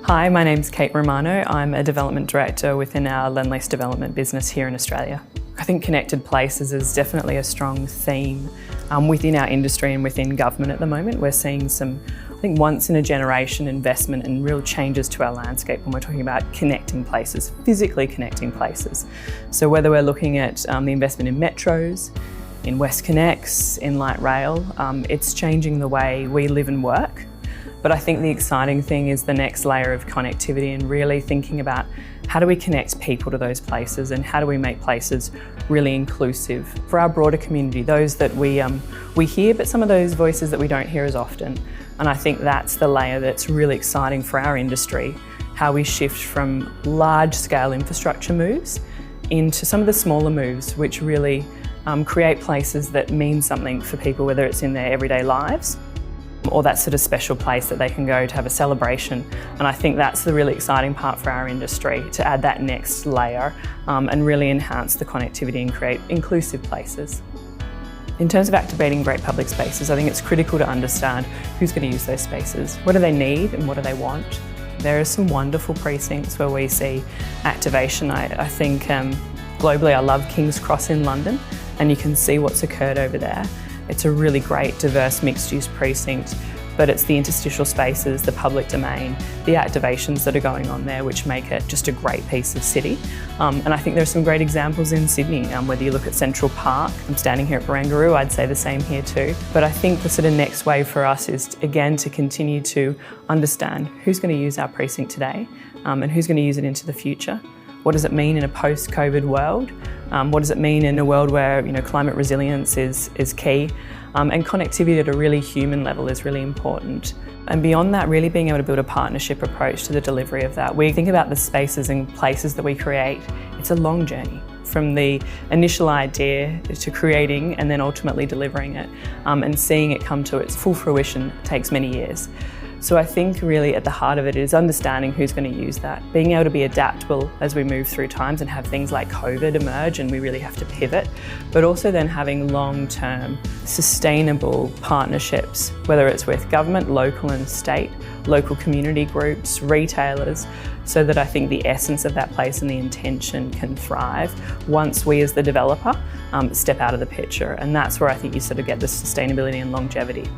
Hi, my name's Kate Romano. I'm a Development Director within our Lendlease Development business here in Australia. I think connected places is definitely a strong theme within our industry and within government at the moment. We're seeing some, I think, once in a generation investment and real changes to our landscape when we're talking about connecting places, physically connecting places. So whether we're looking at the investment in metros, in WestConnex, in light rail, it's changing the way we live and work. But I think the exciting thing is the next layer of connectivity and really thinking about how do we connect people to those places and how do we make places really inclusive for our broader community, those that we hear, but some of those voices that we don't hear as often. And I think that's the layer that's really exciting for our industry, how we shift from large-scale infrastructure moves into some of the smaller moves, which really create places that mean something for people, whether it's in their everyday lives or that sort of special place that they can go to have a celebration. And I think that's the really exciting part for our industry, to add that next layer and really enhance the connectivity and create inclusive places. In terms of activating great public spaces, I think it's critical to understand who's going to use those spaces. What do they need and what do they want? There are some wonderful precincts where we see activation. I think globally I love King's Cross in London, and you can see what's occurred over there. It's a really great, diverse, mixed-use precinct, but it's the interstitial spaces, the public domain, the activations that are going on there which make it just a great piece of city. And I think there are some great examples in Sydney, whether you look at Central Park. I'm standing here at Barangaroo, I'd say the same here too. But I think the sort of next wave for us is, again, to continue to understand who's going to use our precinct today and who's going to use it into the future. What does it mean in a post-COVID world? What does it mean in a world where climate resilience is key? And connectivity at a really human level is really important. And beyond that, really being able to build a partnership approach to the delivery of that. We think about the spaces and places that we create. It's a long journey from the initial idea to creating and then ultimately delivering it. And seeing it come to its full fruition takes many years. So I think really at the heart of it is understanding who's going to use that, being able to be adaptable as we move through times and have things like COVID emerge and we really have to pivot, but also then having long-term sustainable partnerships, whether it's with government, local and state, local community groups, retailers, so that I think the essence of that place and the intention can thrive once we as the developer step out of the picture. And that's where I think you sort of get the sustainability and longevity.